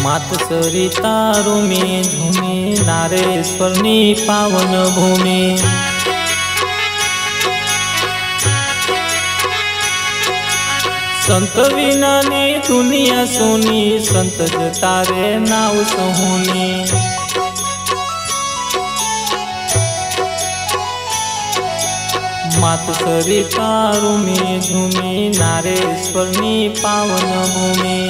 मात सरिता रूमी झूमी नारेश्वरनी पावन भूमि। संत विनानी दुनिया सोनी संत जतारे नाव सहोनी। मात सरिता रूमी झूमी नारेश्वरनी पावन भूमि।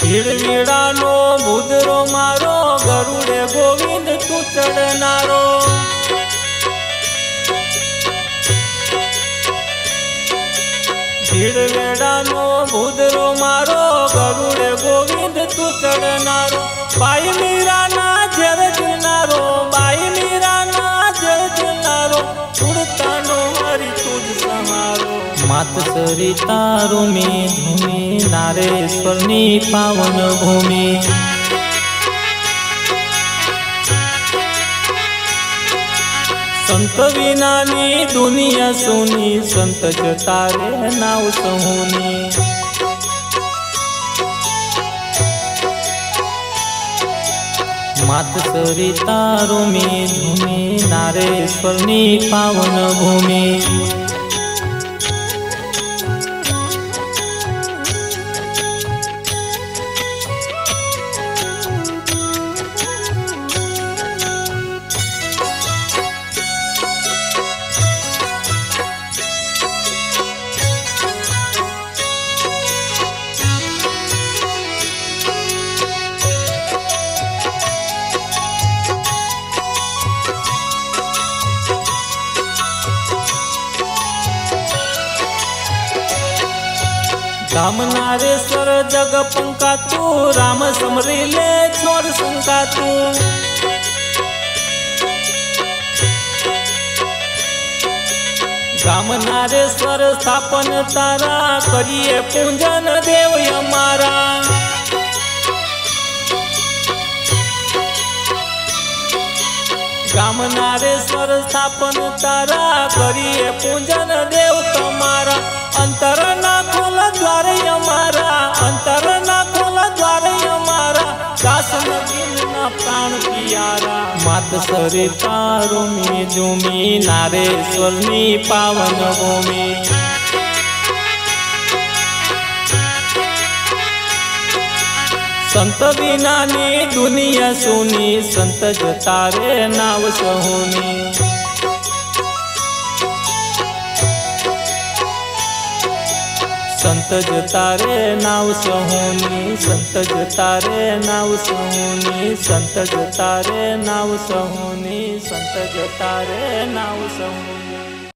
भीड़वीड़ानो बुदरो मारो गरुड़े गोविंद तू चढ़नारो। भीड़वीड़ानो बुदरो मारो गरुड़े गोविंद तू चढ़नारो। बाई मीरा ना झर दिनारो, बाई मीरा ना झर दिनारो, उड़तानो हरी तुझ समारो। मात सरिता रूमी झूमी नारेश्वरनी पावन भूमि। संत विनानी दुनिया सोनी संत जतारे नाव सहोनी। मात सरिता रूमी झूमी नारेश्वरनी पावन भूमि। राम नारेश्वर जग पंका तू, राम समरीले छोड़ शंका तू। राम नारेश्वर स्थापन तारा, करिए पूजन देव हमारा। राम नारेश्वर स्थापन तारा, करिए पूजन देव तुम्हारा। अंतर ना खोला द्वार हमारा, अंतर ना खोला द्वार हमारा, दास न प्राण पियारा। मात सरिता रूमी झूमी नारेश्वरनी पावन भूमि। संत विनानी दुनिया सोनी संत जतारे नाव सहोनी। संत जतारे नाव सहोनी, संत जतारे नाव सहोनी, संत जतारे नाव सहोनी, संत जतारे नाव सहोनी।